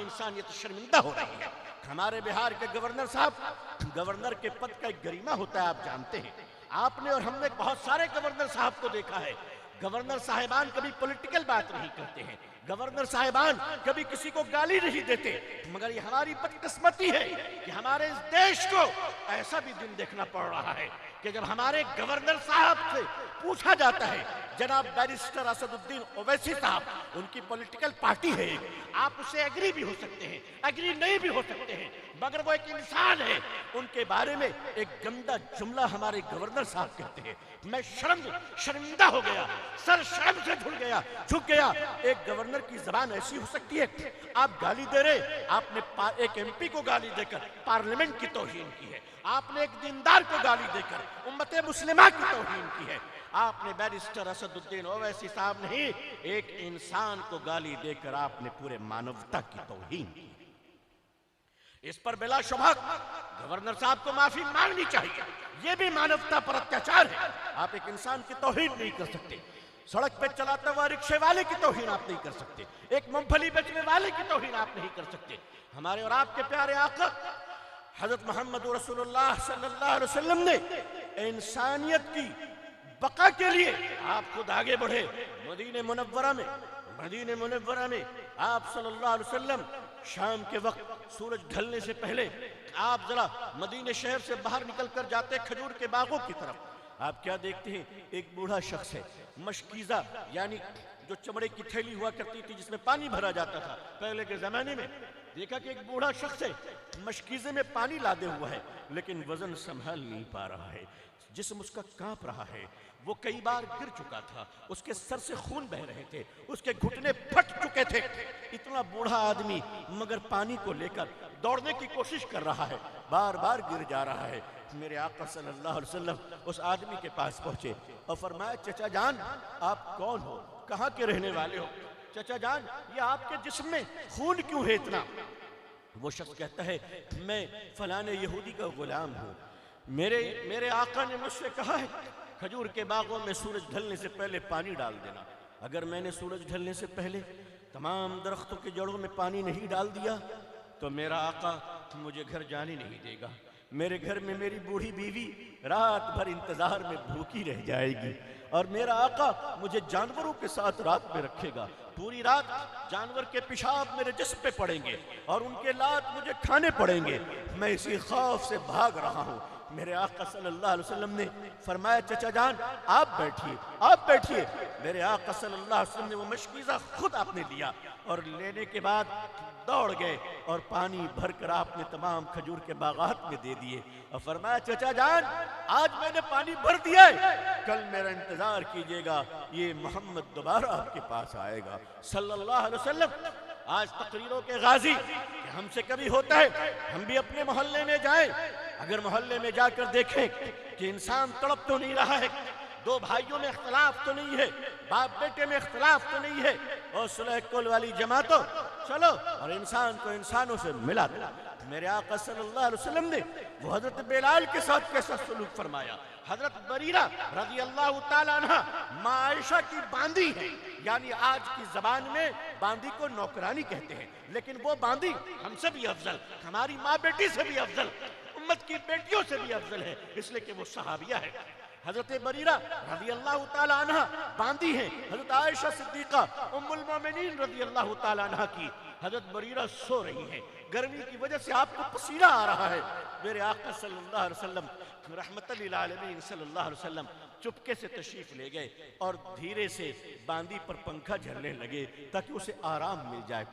इंसानियत शर्मिंदा हो रही है। हमारे बिहार के गवर्नर साहब, गवर्नर के पद का एक गरिमा होता है, आप जानते हैं। आपने और हमने बहुत सारे गवर्नर साहब को देखा है। गवर्नर साहिबान कभी पॉलिटिकल बात नहीं करते हैं, गवर्नर साहिबान कभी किसी को गाली नहीं देते, मगर ये हमारी बदकिस्मती है कि हमारे इस देश को ऐसा भी दिन देखना पड़ रहा है कि जब हमारे गवर्नर साहब से पूछा जाता है, जनाब बैरिस्टर असदुद्दीन ओवैसी साहब, उनकी पॉलिटिकल पार्टी है, आप उससे एग्री भी हो सकते हैं, एग्री नहीं भी हो सकते हैं, मगर वो एक इंसान है। उनके बारे में एक गंदा जुमला हमारे गवर्नर साहब कहते हैं। मैं शर्मिंदा हो गया, सर शर्म से झुक गया। एक गवर्नर की जबान ऐसी हो सकती है? आप गाली दे रहे, आपने एक एमपी को गाली देकर पार्लियामेंट की तौहीन की है, आपने एक दीनदार को गाली देकर उम्मत मुस्लिमा की तौहीन की है, आपने बैरिस्टर असदुद्दीन ओवैसी साहब नहीं, एक इंसान को गाली देकर आपने पूरे मानवता की तौहीन की। इस पर बिला शुबह गवर्नर साहब को माफी मांगनी चाहिए। यह भी मानवता पर अत्याचार है। आप एक इंसान की तौहीन नहीं कर सकते, सड़क पे चलाता हुआ रिक्शे वाले की तौहीन आप नहीं कर सकते, एक मूंगफली बेचने वाले की तौहीन आप नहीं कर सकते। हमारे और आपके प्यारे आका हजरत मोहम्मद रसूलुल्लाह सल्लल्लाहु अलैहि वसल्लम ने इंसानियत की बका के लिए आप खुद आगे बढ़े। मदीने मुनव्वरा में आप सल्लल्लाहु अलैहि वसल्लम शाम के वक्त सूरज ढलने से पहले आप जरा मदीने शहर से बाहर निकल कर जाते खजूर के बागों की तरफ। आप क्या देखते हैं? एक बूढ़ा शख्स है, मशकीज़ा यानी जो चमड़े की थैली हुआ करती थी जिसमें पानी भरा जाता था पहले के जमाने में। देखा कि एक बूढ़ा शख्स है, मशकीज़े में पानी लादे हुआ है, लेकिन वजन संभाल नहीं पा रहा है, जिस्म उसका कांप रहा है, वो कई बार गिर चुका था, उसके सर से खून बह रहे थे, उसके घुटने फट चुके थे। इतना बूढ़ा आदमी मगर पानी को लेकर दौड़ने की कोशिश कर रहा है, बार बार गिर जा रहा है। मेरे आका सल्लल्लाहु अलैहि वसल्लम उस आदमी के पास पहुंचे और फरमाया, चचा जान आप कौन हो, कहाँ के रहने वाले हो? चचा जान ये आपके जिस्म में खून क्यों है इतना? वो शख्स कहता है, मैं फलाने यहूदी का गुलाम हूँ, मेरे आका ने मुझसे कहा है खजूर के बागों में सूरज ढलने से पहले पानी डाल देना। अगर मैंने सूरज ढलने से पहले तमाम दरख्तों की जड़ों में पानी नहीं डाल दिया तो मेरा आका मुझे घर जाने नहीं देगा, मेरे घर में मेरी बूढ़ी बीवी रात भर इंतजार में भूखी रह जाएगी और मेरा आका मुझे जानवरों के साथ रात में रखेगा। पूरी रात जानवर के पेशाब मेरे जिस्म पे पड़ेंगे और उनके लात मुझे खाने पड़ेंगे। मैं इसी खौफ से भाग रहा हूँ। मेरे आका सल्लल्लाहु अलैहि वसल्लम ने फरमाया, चचा जान आप बैठिए। मेरे आका सल्लल्लाहु अलैहि वसल्लम ने वो मशकीज़ा खुद आपने लिया और लेने के बाद दौड़ गए और पानी भरकर आपने तमाम खजूर के बागात में दे दिए और फरमाया, चचा जान आज मैंने पानी भर दिया है, कल मेरा इंतजार कीजिएगा, ये मोहम्मद दोबारा आपके पास आएगा सल्लल्लाहु अलैहि वसल्लम। आज तकरीरों के गाजी हमसे कभी होता है, हम भी अपने मोहल्ले में जाएं, अगर मोहल्ले में जाकर देखें कि इंसान तड़प तो नहीं रहा है, दो भाइयों में इख्तलाफ तो नहीं है, बाप बेटे में इख्तलाफ तो नहीं है, और सुलह कुल वाली जमातो चलो और इंसान को इंसानों से मिला दो। मेरे आका सल्लल्लाहु अलैहि वसल्लम ने वो हजरत बिलाल के साथ कैसा सलूक फरमाया। हजरत बरीरा रज़ी अल्लाह ताला अन्हा माँ आयशा की बांदी है, यानी आज की जबान में बांदी को नौकरानी कहते हैं, लेकिन वो बांदी हमसे भी अफजल, हमारी माँ बेटी से भी अफजल, उम्मत की बेटियों से भी अफजल है, इसलिए कि वो सहाबिया है। हजरत बरीरा रज़ी अल्लाह ताला अन्हा बांदी हैं हजरत आयशा सिद्दीका उम्मुल मोमिनीन रज़ी अल्लाह ताला अन्हा की। हजरत बरीरा सो रही हैं, गर्मी की वजह से आपको पसीना आ रहा है। मेरे आका सल्लल्लाहु अलैहि वसल्लम रहमतल लिल आलमीन सल्लल्लाहु अलैहि वसल्लम चुपके से तशरीफ ले गए और धीरे से बांदी पर पंखा झलने लगे ताकि उसे आराम मिल जाए।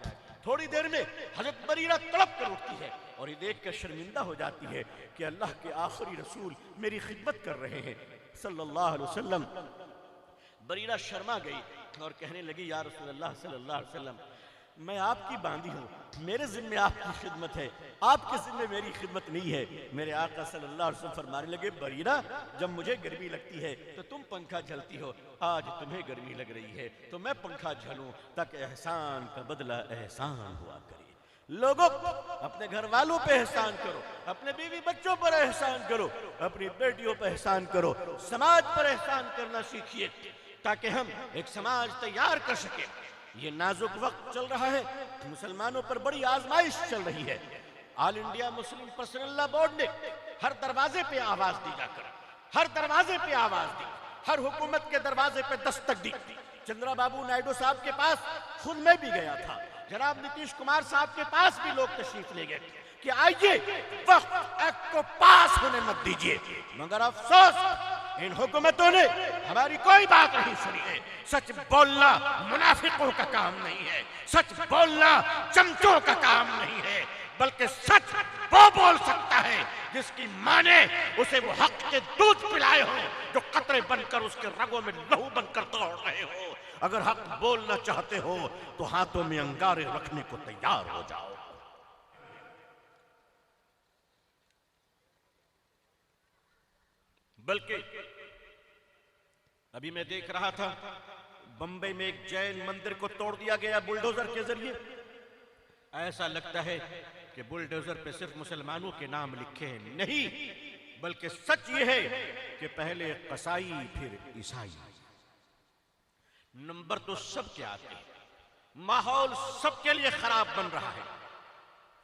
थोड़ी देर में हजरत बरीरा तड़प कर उठती है और ये देख कर शर्मिंदा हो जाती है कि अल्लाह के आखिरी रसूल मेरी खिदमत कर रहे हैं सल्लल्लाहु अलैहि वसल्लम। बरीरा शर्मा गई और कहने लगी, या रसूलल्लाह सल्लल्लाहु अलैहि वसल्लम, मैं आपकी बांदी हूँ, मेरे जिम्मे आपकी खिदमत है, आपके जिम्मे मेरी खिदमत नहीं है। मेरे आका सल्लल्लाहु अलैहि वसल्लम फरमाने लगे, बरीरा जब मुझे गर्मी लगती है तो तुम पंखा झलती हो, आज तुम्हें गर्मी लग रही है तो मैं पंखा झलूं ताकि एहसान का बदला एहसान हुआ करे। लोगों अपने घर वालों पे एहसान करो, अपने बीवी बच्चों पर एहसान करो, अपनी बेटियों पर एहसान करो, समाज पर एहसान करना सीखिए ताकि हम एक समाज तैयार कर सके। یہ نازک وقت چل رہا ہے، مسلمانوں پر بڑی آزمائش چل رہی ہے۔ آل انڈیا مسلم پرسنل لا بورڈ نے ہر دروازے پہ آواز دی جا کر، ہر دروازے پہ آواز دی، ہر حکومت کے دروازے پہ دستک دی۔ چندرا بابو نائیڈو صاحب کے پاس خود میں بھی گیا تھا، جناب نتیش کمار صاحب کے پاس بھی لوگ تشریف لے گئے کہ آئیے وقت ایکٹ کو پاس ہونے مت دیجیے، مگر افسوس ان حکومتوں نے ہماری کوئی بات نہیں سنی ہے۔ سچ بولنا منافقوں کا کام نہیں ہے، سچ بولنا چمچوں کا کام نہیں ہے، بلکہ سچ وہ بول سکتا ہے جس کی ماں نے اسے وہ حق کے دودھ پلائے ہوں، جو قطرے بن کر اس کے رگوں میں لہو بن کر دوڑ رہے ہو۔ اگر حق بولنا چاہتے ہو تو ہاتھوں میں انگارے رکھنے کو تیار ہو جاؤ۔ بلکہ ابھی میں دیکھ رہا تھا بمبئی میں ایک جین مندر کو توڑ دیا گیا بلڈوزر کے ذریعے۔ ایسا لگتا ہے کہ بلڈوزر پہ صرف مسلمانوں کے نام لکھے ہیں، نہیں، بلکہ سچ یہ ہے کہ پہلے قصائی پھر عیسائی۔ نمبر تو سب کے آتے ہیں، ماحول سب کے لیے خراب بن رہا ہے،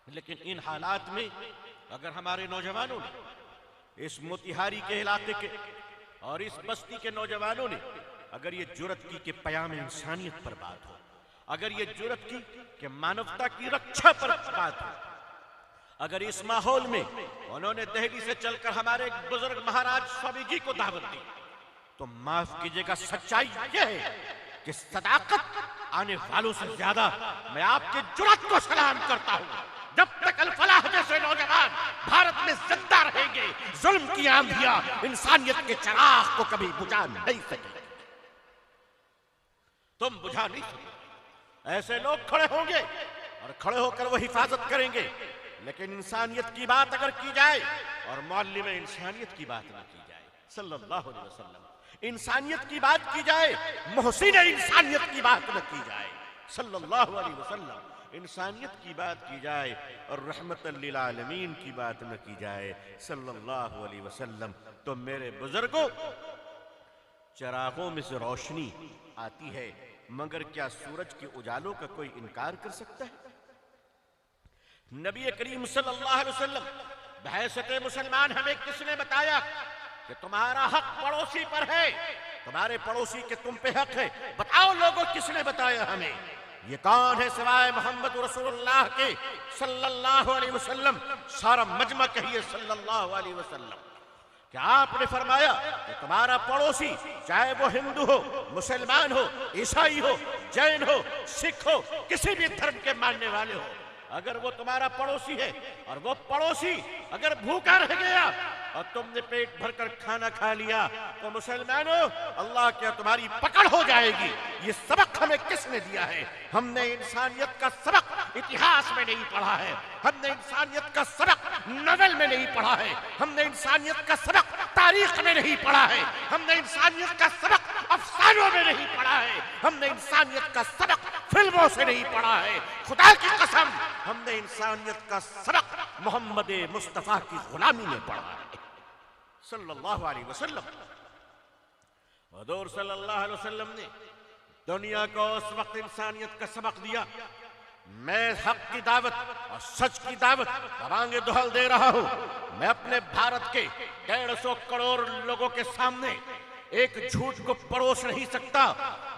لیکن ان حالات میں اگر ہمارے نوجوانوں نے، اس موتیہاری کے علاقے کے اور اس بستی کے نوجوانوں نے اگر یہ جرت کی کہ پیام انسانیت پر بات ہو، اگر یہ جرت کی کہ مانوتا کی رکشا پر بات ہو، اگر اس ماحول میں انہوں نے دہلی سے چل کر ہمارے ایک بزرگ مہاراج سوامی جی کو دعوت دی، تو معاف کیجئے گا سچائی یہ ہے کہ صداقت آنے والوں سے زیادہ میں آپ کے جرت کو سلام کرتا ہوں۔ جب تک الفلاح جیسے نوجوان بھارت میں زندہ رہیں گے، ظلم کی آندھیاں انسانیت کے چراغ کو کبھی بجھا نہیں سکیں، تم بجھا نہیں سکیں۔ ایسے لوگ کھڑے ہوں گے اور کھڑے ہو کر وہ حفاظت کریں گے، لیکن انسانیت کی بات اگر کی جائے اور معلم انسانیت کی بات نہ کی جائے صلی اللہ علیہ وسلم، انسانیت کی بات کی جائے، محسن انسانیت کی بات نہ کی جائے صلی اللہ علیہ وسلم، انسانیت کی بات کی جائے اور رحمت للعالمین کی بات نہ کی جائے صلی اللہ علیہ وسلم، تو میرے بزرگوں، چراغوں میں سے روشنی آتی ہے، مگر کیا سورج کے اجالوں کا کوئی انکار کر سکتا ہے؟ نبی کریم صلی اللہ علیہ وسلم بحیثیت مسلمان ہمیں کس نے بتایا کہ تمہارا حق پڑوسی پر ہے، تمہارے پڑوسی کے تم پہ حق ہے؟ بتاؤ لوگوں، کس نے بتایا ہمیں؟ یہ کون ہے سوائے محمد رسول اللہ کے صلی اللہ علیہ وسلم؟ سارا مجمع کہیے صلی اللہ علیہ وسلم۔ کہ آپ نے فرمایا کہ تمہارا پڑوسی چاہے وہ ہندو ہو، مسلمان ہو، عیسائی ہو، جین ہو، سکھ ہو، کسی بھی دھرم کے ماننے والے ہو، اگر وہ تمہارا پڑوسی ہے اور وہ پڑوسی اگر بھوکا رہ گیا اور تم نے پیٹ بھر کر کھانا کھا لیا تو مسلمانوں اللہ کیا تمہاری پکڑ ہو جائے گی۔ یہ سبق ہمیں کس نے دیا ہے؟ ہم نے انسانیت کا سبق اتہاس میں نہیں پڑھا ہے، ہم نے انسانیت کا سبق ناول میں نہیں پڑھا ہے، ہم نے انسانیت کا سبق تاریخ میں نہیں پڑھا ہے، ہم نے انسانیت کا سبق افسانوں میں نہیں پڑھا ہے، ہم نے انسانیت کا سبق فلموں سے نہیں پڑھا ہے۔ خدا کی قسم ہم نے انسانیت کا سبق محمد مصطفیٰ کی غلامی میں پڑھا ہے صلی اللہ علیہ وسلم۔ حضور صلی اللہ علیہ وسلم نے دنیا کو اس وقت انسانیت کا سبق دیا۔ میں حق کی دعوت اور سچ کی دعوت آنگے دہل دے رہا ہوں۔ میں اپنے بھارت کے 150 کروڑ لوگوں کے سامنے ایک جھوٹ کو پروس نہیں سکتا۔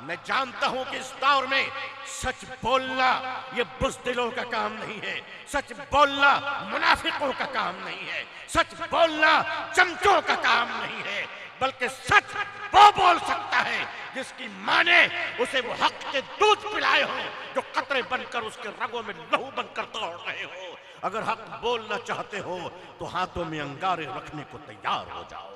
میں جانتا ہوں کہ اس دور میں سچ بولنا یہ بزدلوں کا کام نہیں ہے، سچ بولنا منافقوں کا کام نہیں ہے، سچ بولنا چمچوں کا کام نہیں ہے، بلکہ سچ وہ بول سکتا ہے جس کی ماں نے اسے وہ حق کے دودھ پلائے ہوں، جو قطرے بن کر اس کے رگوں میں لہو بن کر دوڑ رہے ہو۔ اگر حق بولنا چاہتے ہو تو ہاتھوں میں انگارے رکھنے کو تیار ہو جاؤ۔